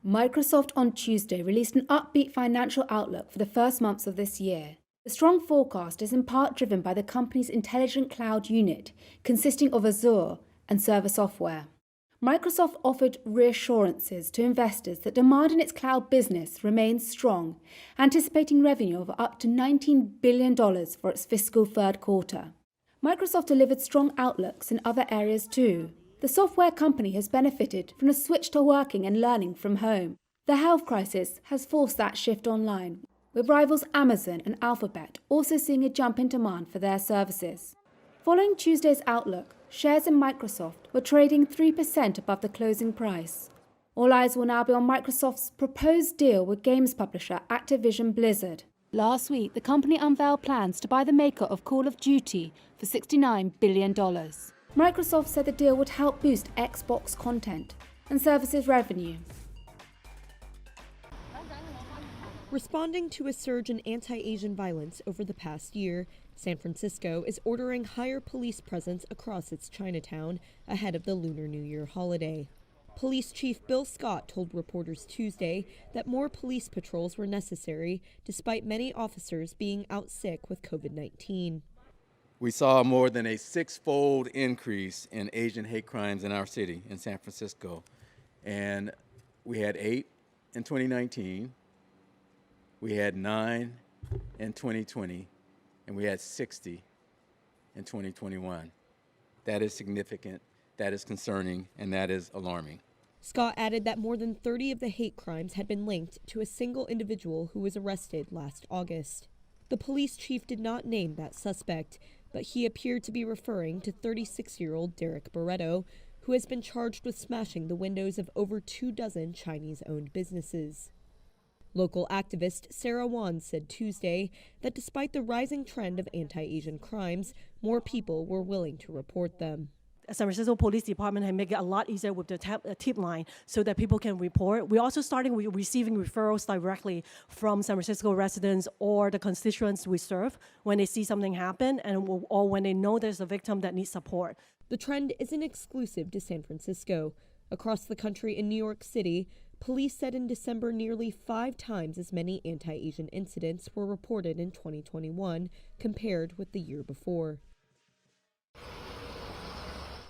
Microsoft on Tuesday released an upbeat financial outlook for the first months of this year. The strong forecast is in part driven by the company's intelligent cloud unit, consisting of Azure and server software. Microsoft offered reassurances to investors that demand in its cloud business remains strong, anticipating revenue of up to $19 billion for its fiscal third quarter. Microsoft delivered strong outlooks in other areas too. The software company has benefited from a switch to working and learning from home. The health crisis has forced that shift online, with rivals Amazon and Alphabet also seeing a jump in demand for their services. Following Tuesday's outlook, shares in Microsoft were trading 3% above the closing price. All eyes will now be on Microsoft's proposed deal with games publisher Activision Blizzard. Last week, the company unveiled plans to buy the maker of Call of Duty for $69 billion. Microsoft said the deal would help boost Xbox content and services revenue. Responding to a surge in anti-Asian violence over the past year, San Francisco is ordering higher police presence across its Chinatown ahead of the Lunar New Year holiday. Police Chief Bill Scott told reporters Tuesday that more police patrols were necessary despite many officers being out sick with COVID-19. We saw more than a six-fold increase in Asian hate crimes in our city, in San Francisco. And we had 8 in 2019, we had 9 in 2020, and we had 60 in 2021. That is significant, that is concerning, and that is alarming. Scott added that more than 30 of the hate crimes had been linked to a single individual who was arrested last August. The police chief did not name that suspect, but he appeared to be referring to 36-year-old Derek Barreto, who has been charged with smashing the windows of over 24 Chinese-owned businesses. Local activist Sarah Wan said Tuesday that despite the rising trend of anti-Asian crimes, more people were willing to report them. San Francisco Police Department has made it a lot easier with the tip line so that people can report. We're also starting with receiving referrals directly from San Francisco residents or the constituents we serve when they see something happen or when they know there's a victim that needs support. The trend isn't exclusive to San Francisco. Across the country in New York City, police said in December nearly 5 times as many anti-Asian incidents were reported in 2021 compared with the year before.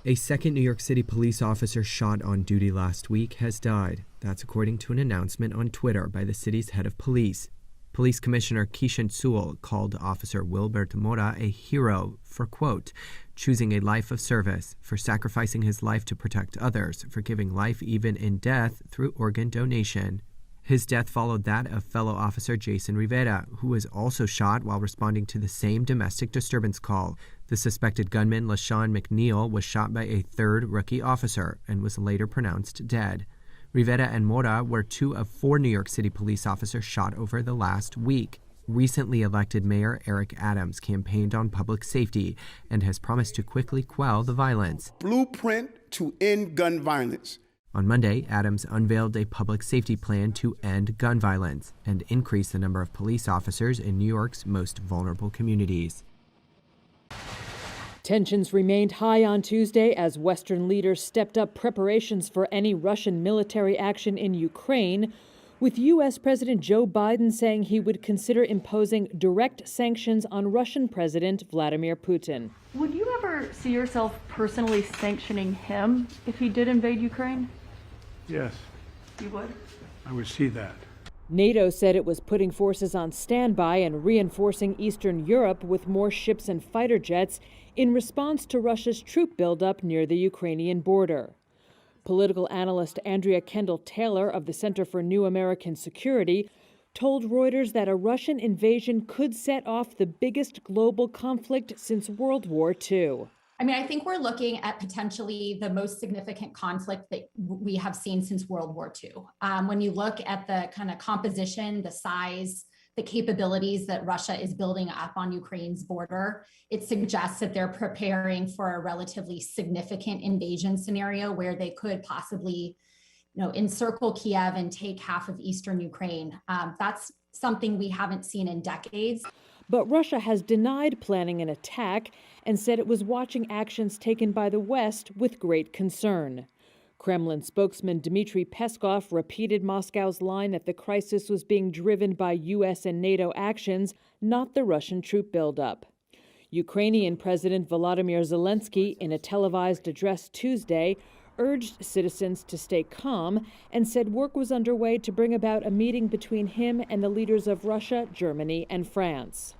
A second New York City police officer shot on duty last week has died. That's according to an announcement on Twitter by the city's head of police. Police Commissioner Kishan Sewell called Officer Wilbert Mora a hero for, quote, choosing a life of service, for sacrificing his life to protect others, for giving life even in death through organ donation. His death followed that of fellow officer Jason Rivera, who was also shot while responding to the same domestic disturbance call. The suspected gunman, LaShawn McNeil, was shot by a third rookie officer and was later pronounced dead. Rivera and Mora were 2 of 4 New York City police officers shot over the last week. Recently elected Mayor Eric Adams campaigned on public safety and has promised to quickly quell the violence. Blueprint to end gun violence. On Monday, Adams unveiled a public safety plan to end gun violence and increase the number of police officers in New York's most vulnerable communities. Tensions remained high on Tuesday as Western leaders stepped up preparations for any Russian military action in Ukraine, with U.S. President Joe Biden saying he would consider imposing direct sanctions on Russian President Vladimir Putin. Would you ever see yourself personally sanctioning him if he did invade Ukraine? Yes. You would? I would see that. NATO said it was putting forces on standby and reinforcing Eastern Europe with more ships and fighter jets in response to Russia's troop buildup near the Ukrainian border. Political analyst Andrea Kendall-Taylor of the Center for New American Security told Reuters that a Russian invasion could set off the biggest global conflict since World War II. I mean, I think we're looking at potentially the most significant conflict that we have seen since World War II. When you look at the kind of composition, the size, the capabilities that Russia is building up on Ukraine's border, it suggests that they're preparing for a relatively significant invasion scenario where they could possibly, encircle Kiev and take half of eastern Ukraine. That's something we haven't seen in decades. But Russia has denied planning an attack and said it was watching actions taken by the West with great concern. Kremlin spokesman Dmitry Peskov repeated Moscow's line that the crisis was being driven by U.S. and NATO actions, not the Russian troop buildup. Ukrainian President Volodymyr Zelensky, in a televised address Tuesday, urged citizens to stay calm and said work was underway to bring about a meeting between him and the leaders of Russia, Germany, and France.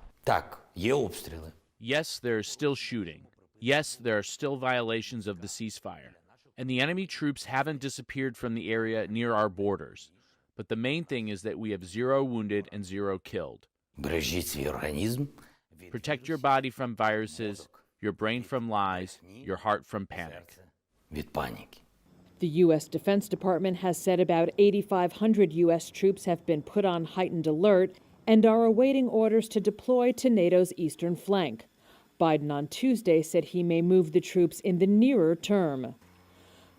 Yes, there is still shooting. Yes, there are still violations of the ceasefire. And the enemy troops haven't disappeared from the area near our borders. But the main thing is that we have 0 wounded and 0 killed. Protect your body from viruses, your brain from lies, your heart from panic. The U.S. Defense Department has said about 8,500 U.S. troops have been put on heightened alert and are awaiting orders to deploy to NATO's eastern flank. Biden on Tuesday said he may move the troops in the nearer term.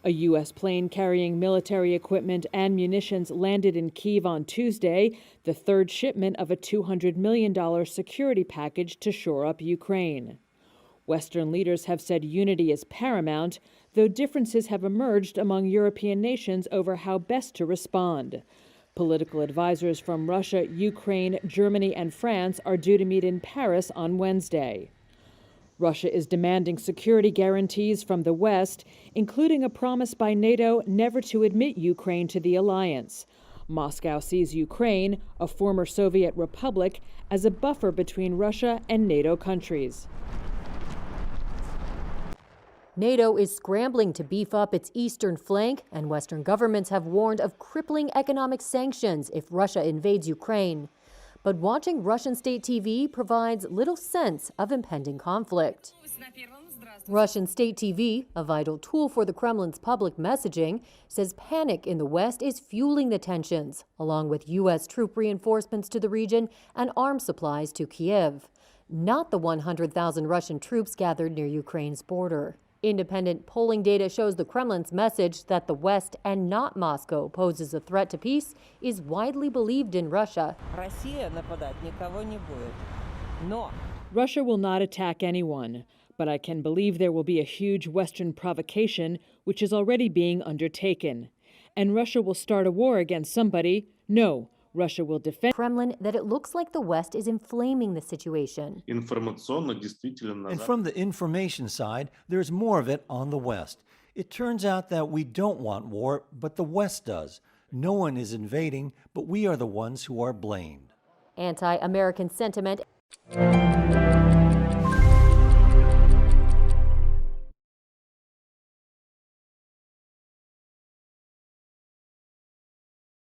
A U.S. plane carrying military equipment and munitions landed in Kyiv on Tuesday, the third shipment of a $200 million security package to shore up Ukraine. Western leaders have said unity is paramount, though differences have emerged among European nations over how best to respond. Political advisors from Russia, Ukraine, Germany, and France are due to meet in Paris on Wednesday. Russia is demanding security guarantees from the West, including a promise by NATO never to admit Ukraine to the alliance. Moscow sees Ukraine, a former Soviet republic, as a buffer between Russia and NATO countries. NATO is scrambling to beef up its eastern flank, and Western governments have warned of crippling economic sanctions if Russia invades Ukraine. But watching Russian state TV provides little sense of impending conflict. Russian state TV, a vital tool for the Kremlin's public messaging, says panic in the West is fueling the tensions, along with U.S. troop reinforcements to the region and arms supplies to Kyiv, not the 100,000 Russian troops gathered near Ukraine's border. Independent polling data shows the Kremlin's message that the West and not Moscow poses a threat to peace is widely believed in Russia. Russia will not attack anyone, but I can believe there will be a huge Western provocation, which is already being undertaken. And Russia will start a war against somebody. No, Russia will defend Kremlin that it looks like the West is inflaming the situation. And from the information side, there's more of it on the West. It turns out that we don't want war, but the West does. No one is invading, but we are the ones who are blamed. Anti-American sentiment